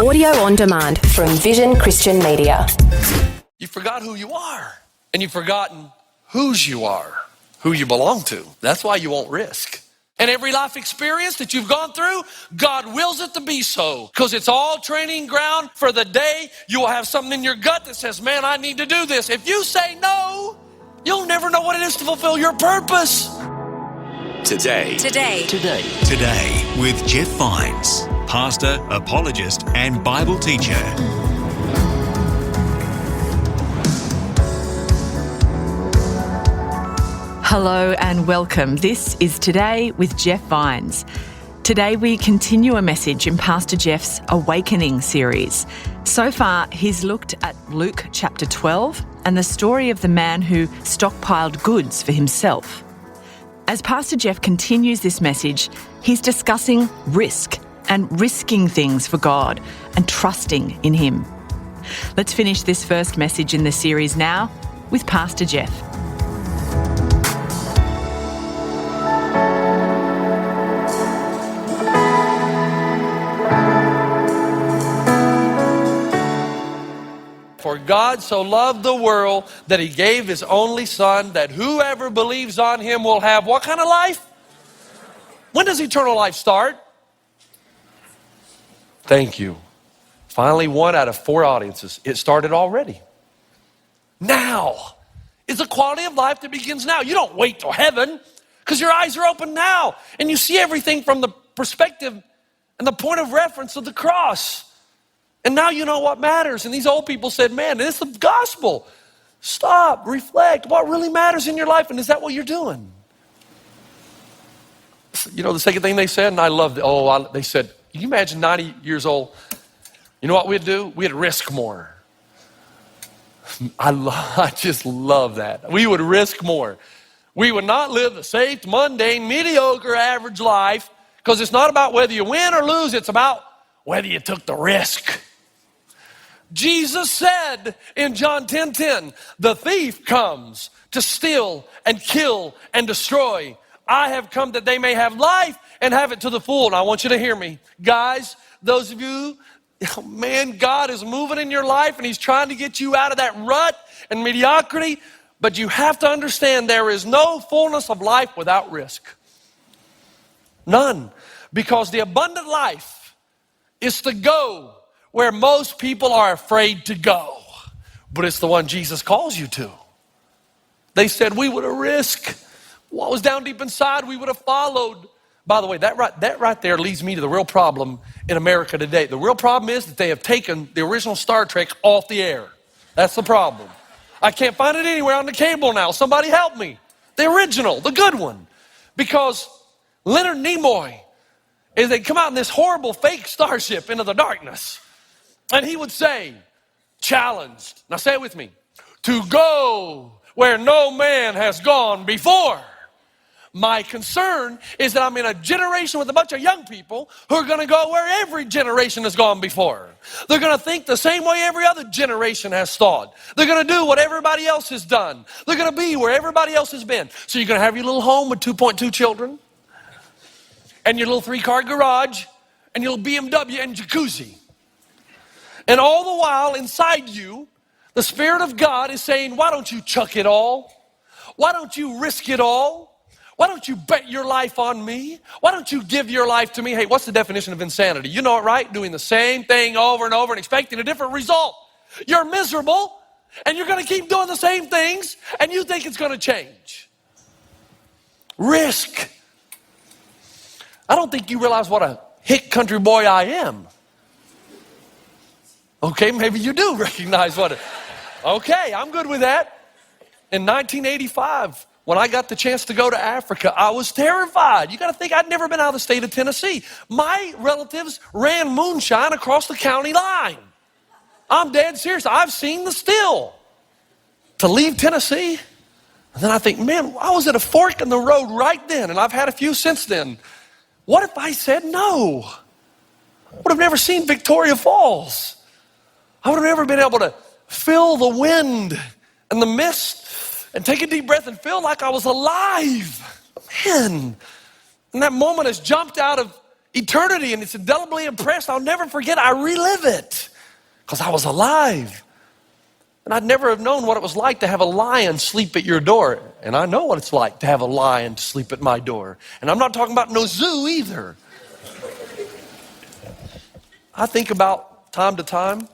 Audio on demand from Vision Christian Media. You forgot who you are, and you've forgotten whose you are, who you belong to. That's why you won't risk. And every life experience that you've gone through, God wills it to be so, because it's all training ground for the day you will have something in your gut that says, man, I need to do this. If you say no, you'll never know what it is to fulfill your purpose. Today with Jeff Vines, pastor, apologist, and Bible teacher. Hello and welcome. This is Today with Jeff Vines. Today we continue a message in Pastor Jeff's Awakening series. So far, he's looked at Luke chapter 12 and the story of the man who stockpiled goods for himself. As Pastor Jeff continues this message, he's discussing risk and risking things for God and trusting in Him. Let's finish this first message in the series now with Pastor Jeff. For God so loved the world that He gave His only Son, that whoever believes on Him will have what kind of life? When does eternal life start? Thank you. Finally, 1 out of 4 audiences. It started already. Now. It's a quality of life that begins now. You don't wait till heaven, because your eyes are open now. And you see everything from the perspective and the point of reference of the cross. And now you know what matters. And these old people said, man, this is the gospel. Stop, reflect. What really matters in your life? And is that what you're doing? You know, the second thing they said, and I loved it. They said, can you imagine 90 years old? You know what we'd do? We'd risk more. I just love that. We would risk more. We would not live the safe, mundane, mediocre, average life, because it's not about whether you win or lose. It's about whether you took the risk. Jesus said in John 10:10, the thief comes to steal and kill and destroy. I have come that they may have life and have it to the full. And I want you to hear me. Guys, those of you, man, God is moving in your life and He's trying to get you out of that rut and mediocrity. But you have to understand there is no fullness of life without risk. None. Because the abundant life is to go where most people are afraid to go. But it's the one Jesus calls you to. They said we would have risked what was down deep inside. We would have followed. By the way, that right there leads me to the real problem in America today. The real problem is that they have taken the original Star Trek off the air. That's the problem. I can't find it anywhere on the cable now. Somebody help me. The original, the good one. Because Leonard Nimoy, as they come out in this horrible fake starship into the darkness, and he would say, challenged, now say it with me, to go where no man has gone before. My concern is that I'm in a generation with a bunch of young people who are going to go where every generation has gone before. They're going to think the same way every other generation has thought. They're going to do what everybody else has done. They're going to be where everybody else has been. So you're going to have your little home with 2.2 children, and your little 3-car garage, and your little BMW and jacuzzi. And all the while inside you, the Spirit of God is saying, why don't you chuck it all? Why don't you risk it all? Why don't you bet your life on me? Why don't you give your life to me? Hey, what's the definition of insanity? You know it, right? Doing the same thing over and over and expecting a different result. You're miserable, and you're going to keep doing the same things, and you think it's going to change. Risk. I don't think you realize what a hick country boy I am. Okay, maybe you do recognize what it... Okay, I'm good with that. In 1985, when I got the chance to go to Africa, I was terrified. You got to think, I'd never been out of the state of Tennessee. My relatives ran moonshine across the county line. I'm dead serious. I've seen the still. To leave Tennessee, and then I think, man, I was at a fork in the road right then, and I've had a few since then. What if I said no? I would have never seen Victoria Falls. I would have never been able to feel the wind and the mist and take a deep breath and feel like I was alive. Man, and that moment has jumped out of eternity, and it's indelibly impressed. I'll never forget. I relive it because I was alive. And I'd never have known what it was like to have a lion sleep at your door. And I know what it's like to have a lion sleep at my door. And I'm not talking about no zoo either. I think about time to time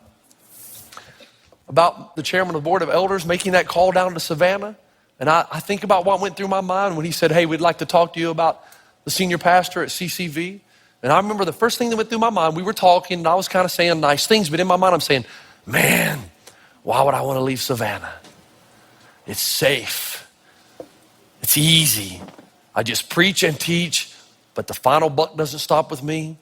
about the chairman of the board of elders making that call down to Savannah. And I think about what went through my mind when he said, hey, we'd like to talk to you about the senior pastor at CCV. And I remember the first thing that went through my mind, we were talking and I was kind of saying nice things, but in my mind I'm saying, man, why would I want to leave Savannah? It's safe. It's easy. I just preach and teach, but the final buck doesn't stop with me.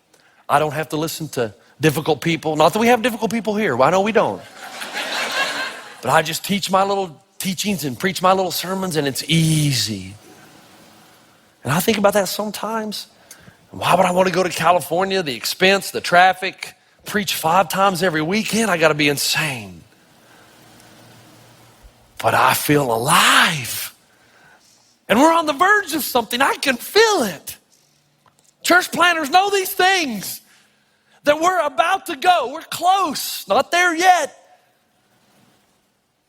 I don't have to listen to difficult people. Not that we have difficult people here. I know we don't. But I just teach my little teachings and preach my little sermons, and it's easy. And I think about that sometimes. Why would I want to go to California? The expense, the traffic, preach 5 times every weekend? I got to be insane. But I feel alive. And we're on the verge of something. I can feel it. Church planners know these things. That we're about to go. We're close. Not there yet.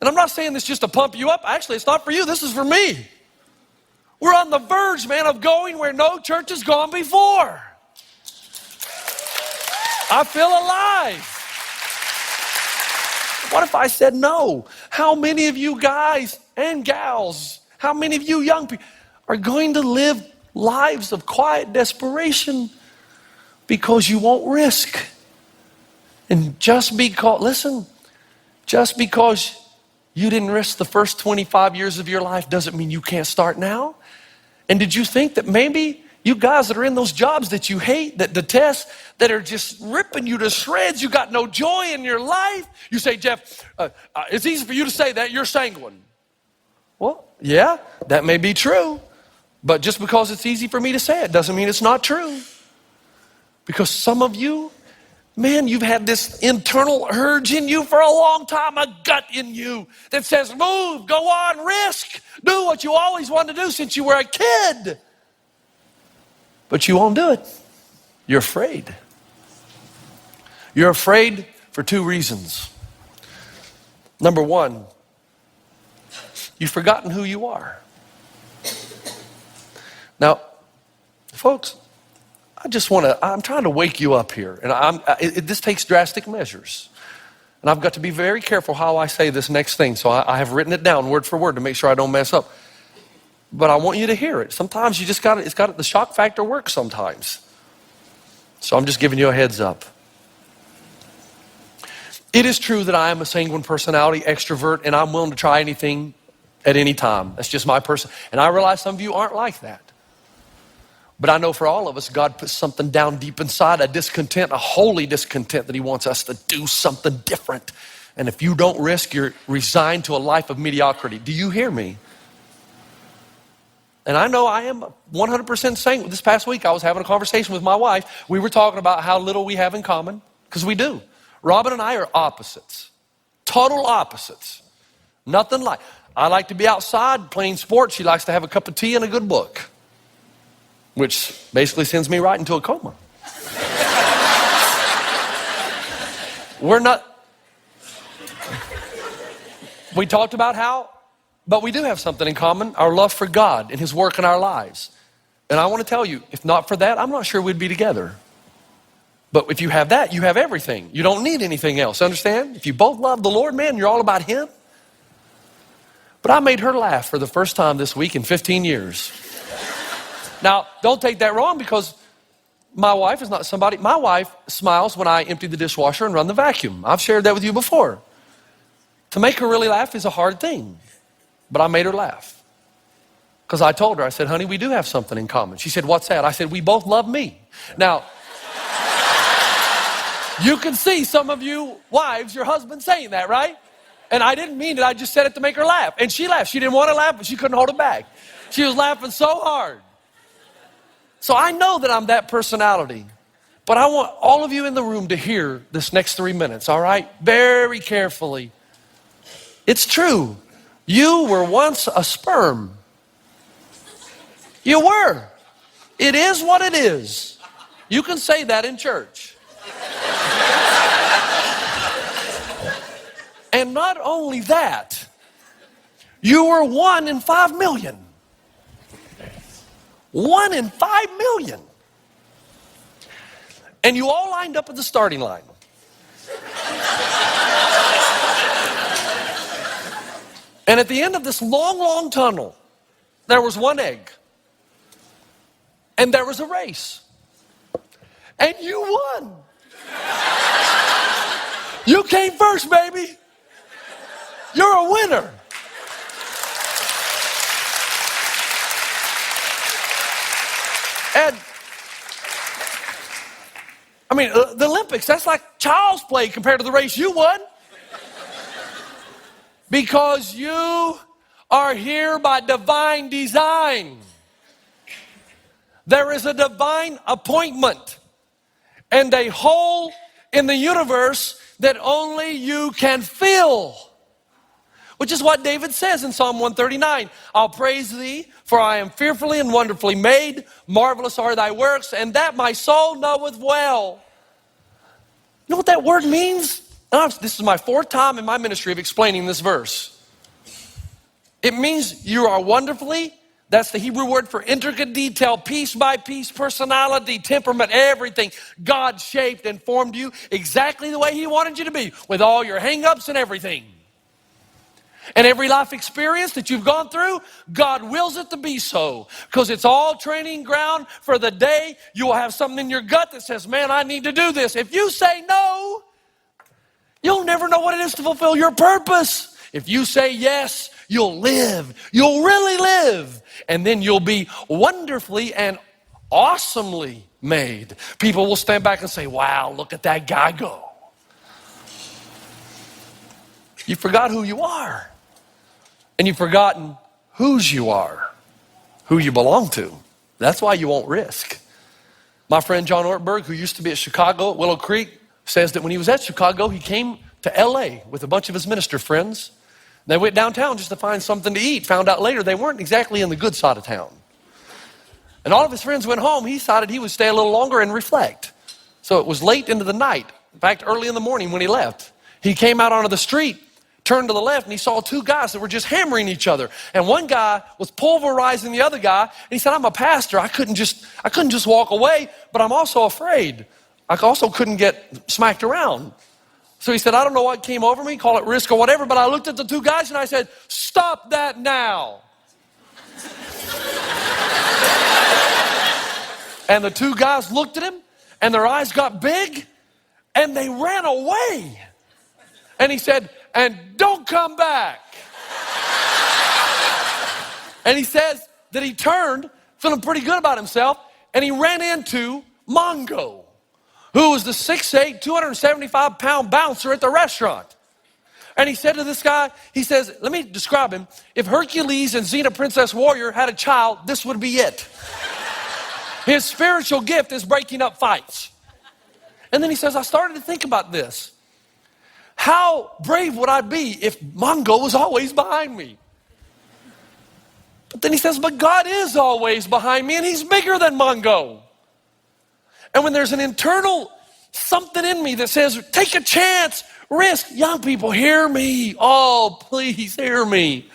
And I'm not saying this just to pump you up. Actually, it's not for you. This is for me. We're on the verge, man, of going where no church has gone before. I feel alive. What if I said no? How many of you guys and gals, how many of you young people are going to live lives of quiet desperation because you won't risk? And just because you didn't risk the first 25 years of your life doesn't mean you can't start now. And did you think that maybe you guys that are in those jobs that you hate, that detest, that are just ripping you to shreds, you got no joy in your life? You say, Jeff, it's easy for you to say that. You're sanguine. Well, yeah, that may be true. But just because it's easy for me to say it doesn't mean it's not true. Because some of you, man, you've had this internal urge in you for a long time, a gut in you that says, move, go on, risk, do what you always wanted to do since you were a kid. But you won't do it. You're afraid. You're afraid for 2 reasons. Number 1, you've forgotten who you are. Now, folks, I'm trying to wake you up here. And this takes drastic measures. And I've got to be very careful how I say this next thing. So I have written it down word for word to make sure I don't mess up. But I want you to hear it. Sometimes you just the shock factor works sometimes. So I'm just giving you a heads up. It is true that I am a sanguine personality, extrovert, and I'm willing to try anything at any time. That's just my person. And I realize some of you aren't like that. But I know for all of us, God puts something down deep inside, a discontent, a holy discontent that he wants us to do something different. And if you don't risk, you're resigned to a life of mediocrity. Do you hear me? And I know I am 100% sanguine. This past week, I was having a conversation with my wife. We were talking about how little we have in common, because we do. Robin and I are opposites, total opposites. Nothing like. I like to be outside playing sports. She likes to have a cup of tea and a good book, which basically sends me right into a coma. We talked about but we do have something in common, our love for God and his work in our lives. And I want to tell you, if not for that, I'm not sure we'd be together. But if you have that, you have everything. You don't need anything else, understand? If you both love the Lord, man, you're all about him. But I made her laugh for the first time this week in 15 years. Now, don't take that wrong, because my wife is not somebody. My wife smiles when I empty the dishwasher and run the vacuum. I've shared that with you before. To make her really laugh is a hard thing. But I made her laugh. Because I told her, I said, honey, we do have something in common. She said, what's that? I said, we both love me. Now, you can see some of you wives, your husband saying that, right? And I didn't mean it. I just said it to make her laugh. And she laughed. She didn't want to laugh, but she couldn't hold it back. She was laughing so hard. So I know that I'm that personality. But I want all of you in the room to hear this next 3 minutes, all right? Very carefully. It's true. You were once a sperm. You were. It is what it is. You can say that in church. And not only that, you were 1 in 5 million. 1 in 5 million. And you all lined up at the starting line. And at the end of this long, long tunnel, there was one egg. And there was a race. And you won. You came first, baby. You're a winner. And I mean, the Olympics, that's like child's play compared to the race you won. Because you are here by divine design. There is a divine appointment and a hole in the universe that only you can fill. Which is what David says in Psalm 139. I'll praise thee, for I am fearfully and wonderfully made. Marvelous are thy works, and that my soul knoweth well. You know what that word means? This is my 4th time in my ministry of explaining this verse. It means you are wonderfully, that's the Hebrew word for intricate detail, piece by piece, personality, temperament, everything. God shaped and formed you exactly the way he wanted you to be, with all your hang-ups and everything. And every life experience that you've gone through, God wills it to be so. Because it's all training ground for the day you will have something in your gut that says, man, I need to do this. If you say no, you'll never know what it is to fulfill your purpose. If you say yes, you'll live. You'll really live. And then you'll be wonderfully and awesomely made. People will stand back and say, wow, look at that guy go. You forgot who you are. And you've forgotten whose you are, who you belong to. That's why you won't risk. My friend John Ortberg, who used to be at Chicago at Willow Creek, says that when he was at Chicago, he came to LA with a bunch of his minister friends. They went downtown just to find something to eat. Found out later they weren't exactly in the good side of town. And all of his friends went home. He decided he would stay a little longer and reflect. So it was late into the night. In fact, early in the morning when he left, he came out onto the street, turned to the left, and he saw 2 guys that were just hammering each other. And one guy was pulverizing the other guy. And he said, I'm a pastor. I couldn't just walk away, but I'm also afraid. I also couldn't get smacked around. So he said, I don't know what came over me, call it risk or whatever, but I looked at the 2 guys and I said, stop that now. And the 2 guys looked at him and their eyes got big and they ran away. And he said, and don't come back. And he says that he turned, feeling pretty good about himself, and he ran into Mongo, who was the 6'8", 275-pound bouncer at the restaurant. And he said to this guy, he says, let me describe him. If Hercules and Xena Princess Warrior had a child, this would be it. His spiritual gift is breaking up fights. And then he says, I started to think about this. How brave would I be if Mongo was always behind me? But then he says, but God is always behind me and he's bigger than Mongo. And when there's an internal something in me that says, take a chance, risk. Young people, hear me. Oh, please hear me.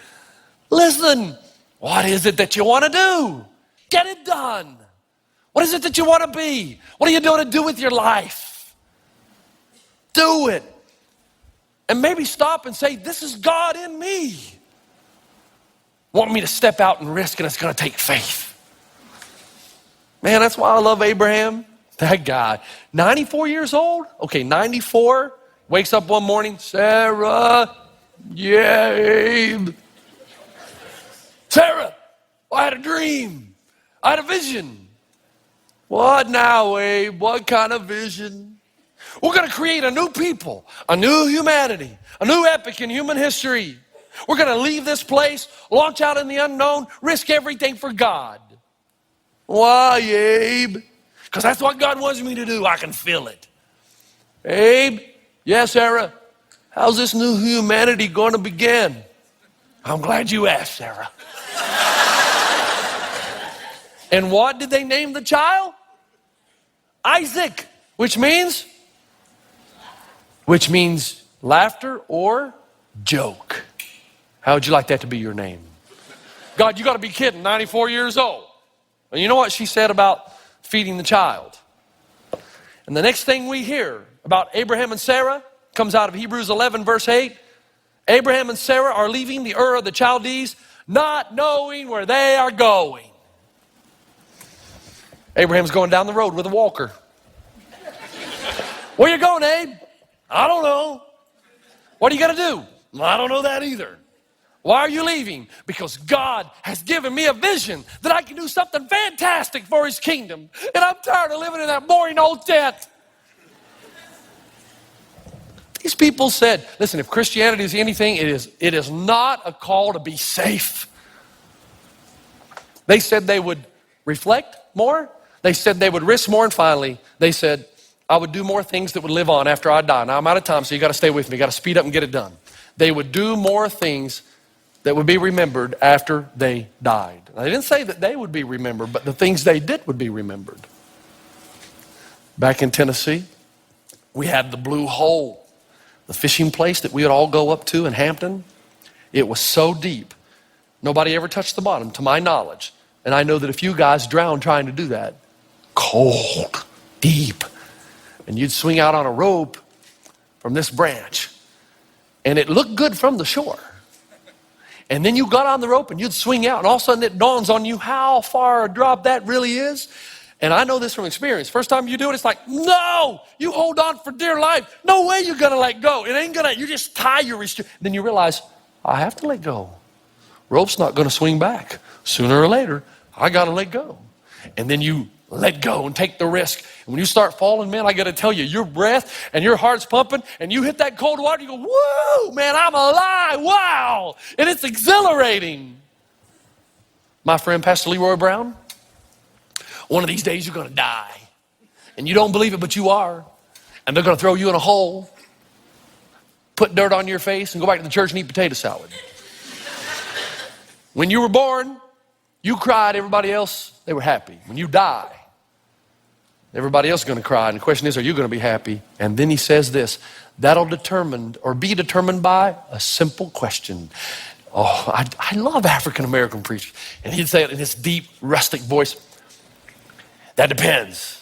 Listen, what is it that you want to do? Get it done. What is it that you want to be? What are you doing to do with your life? Do it. And maybe stop and say, this is God in me. Want me to step out and risk, and it's going to take faith. Man, that's why I love Abraham. That guy, 94 years old? Okay, 94, wakes up one morning, Sarah, Abe. Sarah, I had a dream. I had a vision. What now, Abe? What kind of vision? We're going to create a new people, a new humanity, a new epic in human history. We're going to leave this place, launch out in the unknown, risk everything for God. Why, Abe? Because that's what God wants me to do. I can feel it. Abe, yes, Sarah, how's this new humanity going to begin? I'm glad you asked, Sarah. And what did they name the child? Isaac, which means laughter or joke. How would you like that to be your name? God, you got to be kidding, 94 years old. And you know what she said about feeding the child? And the next thing we hear about Abraham and Sarah comes out of Hebrews 11, verse 8. Abraham and Sarah are leaving the Ur of the Chaldees, not knowing where they are going. Abraham's going down the road with a walker. Where you going, Abe? I don't know. What are you going to do? I don't know that either. Why are you leaving? Because God has given me a vision that I can do something fantastic for his kingdom. And I'm tired of living in that boring old tent. These people said, listen, if Christianity is anything, it is not a call to be safe. They said they would reflect more. They said they would risk more. And finally, they said, I would do more things that would live on after I die. Now, I'm out of time, so you got to stay with me. You got to speed up and get it done. They would do more things that would be remembered after they died. Now, they didn't say that they would be remembered, but the things they did would be remembered. Back in Tennessee, we had the Blue Hole, the fishing place that we would all go up to in Hampton. It was so deep. Nobody ever touched the bottom, to my knowledge. And I know that a few guys drowned trying to do that. Cold, deep. And you'd swing out on a rope from this branch. And it looked good from the shore. And then you got on the rope and you'd swing out. And all of a sudden it dawns on you how far a drop that really is. And I know this from experience. First time you do it, it's like, no, you hold on for dear life. No way you're going to let go. It ain't going to, you just tie your wrist. Then you realize, I have to let go. Rope's not going to swing back. Sooner or later, I got to let go. And then you let go and take the risk. And when you start falling, man, I got to tell you, your breath and your heart's pumping and you hit that cold water, you go, whoa, man, I'm alive, wow. And it's exhilarating. My friend, Pastor Leroy Brown, one of these days you're going to die. And you don't believe it, but you are. And they're going to throw you in a hole, put dirt on your face, and go back to the church and eat potato salad. When you were born, you cried, everybody else, they were happy. When you die, everybody else is going to cry. And the question is, are you going to be happy? And then he says this, that'll be determined by a simple question. Oh, I love African-American preachers. And he'd say it in his deep, rustic voice. That depends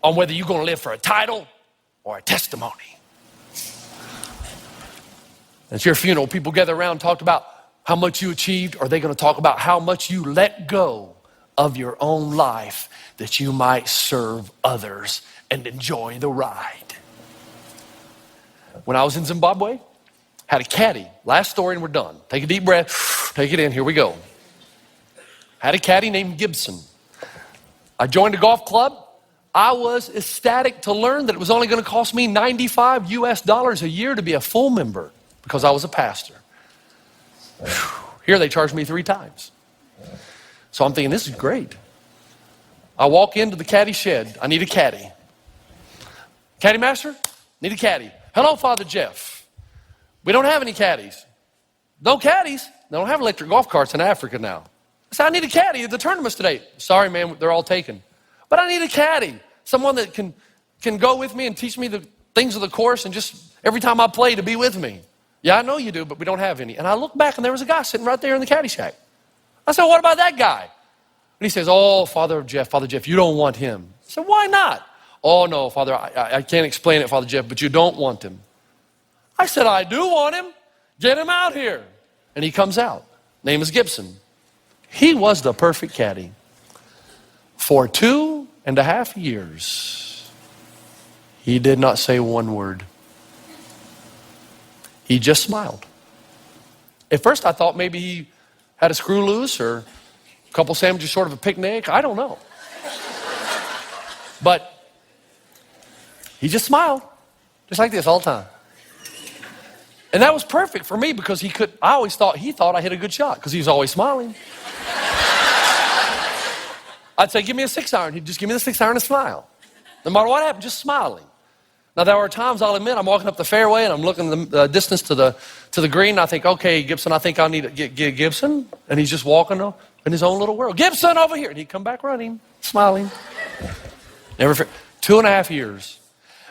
on whether you're going to live for a title or a testimony. At your funeral, people gather around and talk about how much you achieved, or are they going to talk about how much you let go of your own life that you might serve others and enjoy the ride? When I was in Zimbabwe, had a caddy. Last story and we're done. Take a deep breath. Take it in. Here we go. Had a caddy named Gibson. I joined a golf club. I was ecstatic to learn that it was only going to cost me $95 US a year to be a full member because I was a pastor. Here they charged me 3 times. So I'm thinking, this is great. I walk into the caddy shed. I need a caddy. Caddy master? Need a caddy. Hello, Father Jeff. We don't have any caddies. No caddies. They don't have electric golf carts in Africa now. I said, I need a caddy at the tournaments today. Sorry, man, they're all taken. But I need a caddy. Someone that can go with me and teach me the things of the course and just every time I play to be with me. Yeah, I know you do, but we don't have any. And I looked back and there was a guy sitting right there in the caddy shack. I said, what about that guy? And he says, oh, Father Jeff, you don't want him. I said, why not? Oh, no, Father, I can't explain it, Father Jeff, but you don't want him. I said, I do want him. Get him out here. And he comes out. Name is Gibson. He was the perfect caddy. For 2.5 years, he did not say one word. He just smiled. At first, I thought maybe he had a screw loose or a couple sandwiches short of a picnic. I don't know. But he just smiled, just like this all the time. And that was perfect for me because I always thought he thought I hit a good shot because he was always smiling. I'd say, give me a 6-iron. He'd just give me the 6-iron and smile. No matter what happened, just smiling. Now, there are times, I'll admit, I'm walking up the fairway and I'm looking the distance to the green. And I think, okay, Gibson, I think I need to get Gibson. And he's just walking in his own little world. Gibson, over here. And he'd come back running, smiling. Never. 2.5 years.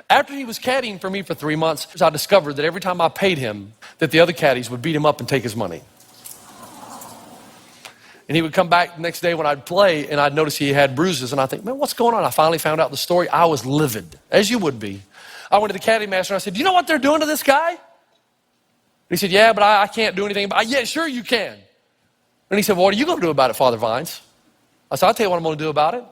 After he was caddying for me for 3 months, I discovered that every time I paid him, that the other caddies would beat him up and take his money. And he would come back the next day when I'd play, and I'd notice he had bruises, and I think, man, what's going on? I finally found out the story. I was livid, as you would be. I went to the caddy master, and I said, do you know what they're doing to this guy? And he said, yeah, but I can't do anything. Yeah, sure you can. And he said, well, what are you going to do about it, Father Vines? I said, I'll tell you what I'm going to do about it.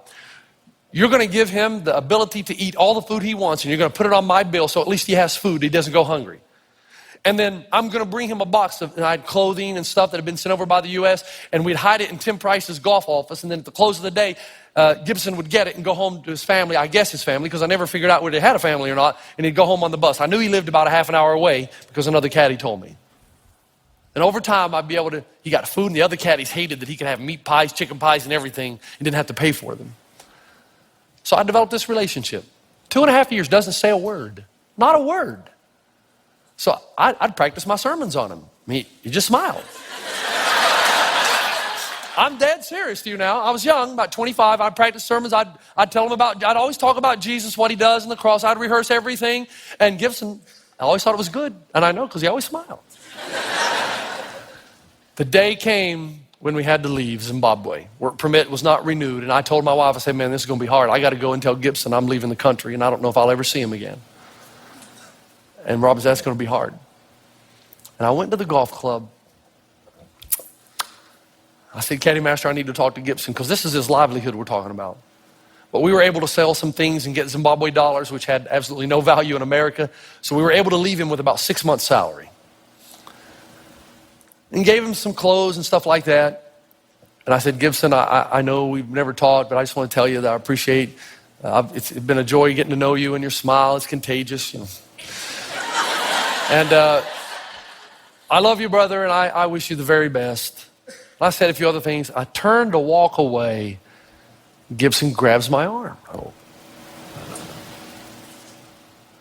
You're going to give him the ability to eat all the food he wants, and you're going to put it on my bill so at least he has food. He doesn't go hungry. And then I'm going to bring him a box of I had clothing and stuff that had been sent over by the U.S., and we'd hide it in Tim Price's golf office. And then at the close of the day, Gibson would get it and go home to his family, I guess his family, because I never figured out whether he had a family or not, and he'd go home on the bus. I knew he lived about a half an hour away because another caddy told me. And over time, I'd be able to, he got food, and the other caddies hated that he could have meat pies, chicken pies, and everything, and didn't have to pay for them. So I developed this relationship. 2.5 years, doesn't say a word. Not a word. So I'd practice my sermons on him. I mean, he just smiled. I'm dead serious to you now. I was young, about 25. I'd practice sermons. I'd tell him about, I'd always talk about Jesus, what he does on the cross. I'd rehearse everything. And Gibson, I always thought it was good. And I know because he always smiled. The day came when we had to leave Zimbabwe. Work permit was not renewed. And I told my wife, I said, man, this is going to be hard. I got to go and tell Gibson I'm leaving the country, and I don't know if I'll ever see him again. And Rob said, that's going to be hard. And I went to the golf club. I said, caddy master, I need to talk to Gibson because this is his livelihood we're talking about. But we were able to sell some things and get Zimbabwe dollars, which had absolutely no value in America. So we were able to leave him with about 6 months' salary. And gave him some clothes and stuff like that. And I said, Gibson, I know we've never talked, but I just want to tell you that I appreciate, it's been a joy getting to know you, and your smile is contagious, you know. And I love you, brother, and I wish you the very best. And I said a few other things. I turned to walk away. Gibson grabs my arm. Oh.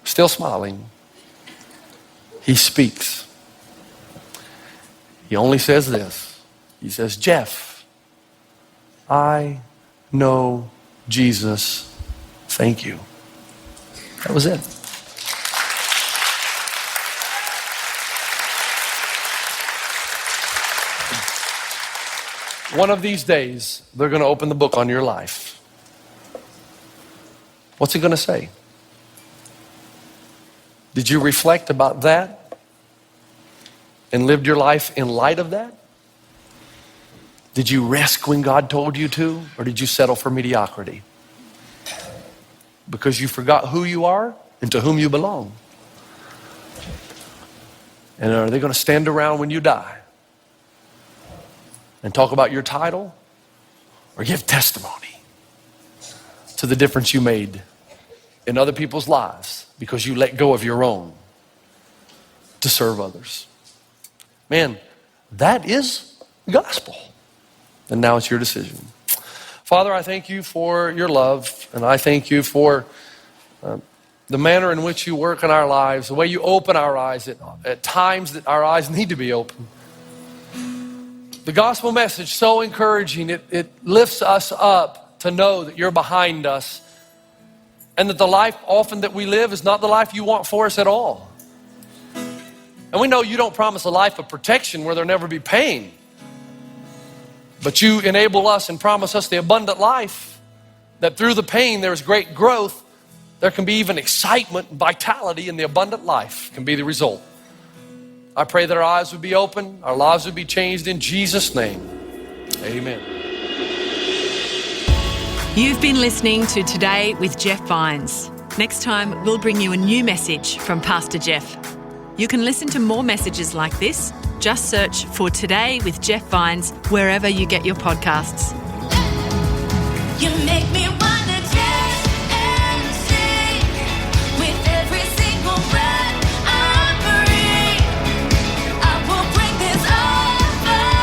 Still smiling. He speaks. He only says this. He says, Jeff, I know Jesus. Thank you. That was it. One of these days, they're going to open the book on your life. What's it going to say? Did you reflect about that and lived your life in light of that? Did you risk when God told you to, or did you settle for mediocrity? Because you forgot who you are and to whom you belong. And are they going to stand around when you die and talk about your title, or give testimony to the difference you made in other people's lives because you let go of your own to serve others? Man, that is gospel. And now it's your decision. Father, I thank you for your love, and I thank you for the manner in which you work in our lives, the way you open our eyes at times that our eyes need to be open. The gospel message, so encouraging. It lifts us up to know that you're behind us, and that the life often that we live is not the life you want for us at all. And we know you don't promise a life of protection where there'll never be pain. But you enable us and promise us the abundant life, that through the pain there's great growth. There can be even excitement and vitality, and the abundant life can be the result. I pray that our eyes would be open, our lives would be changed in Jesus' name. Amen. You've been listening to Today with Jeff Vines. Next time, we'll bring you a new message from Pastor Jeff. You can listen to more messages like this. Just search for Today with Jeff Vines wherever you get your podcasts. You make me wanna dance and sing with every single breath I breathe. I will bring this offering.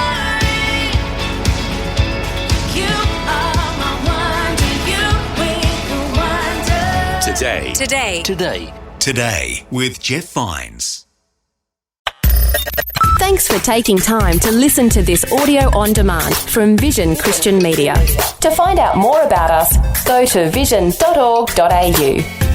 You are my wonder, you make a wonder. Today with Jeff Vines. Thanks for taking time to listen to this audio on demand from Vision Christian Media. To find out more about us, go to vision.org.au.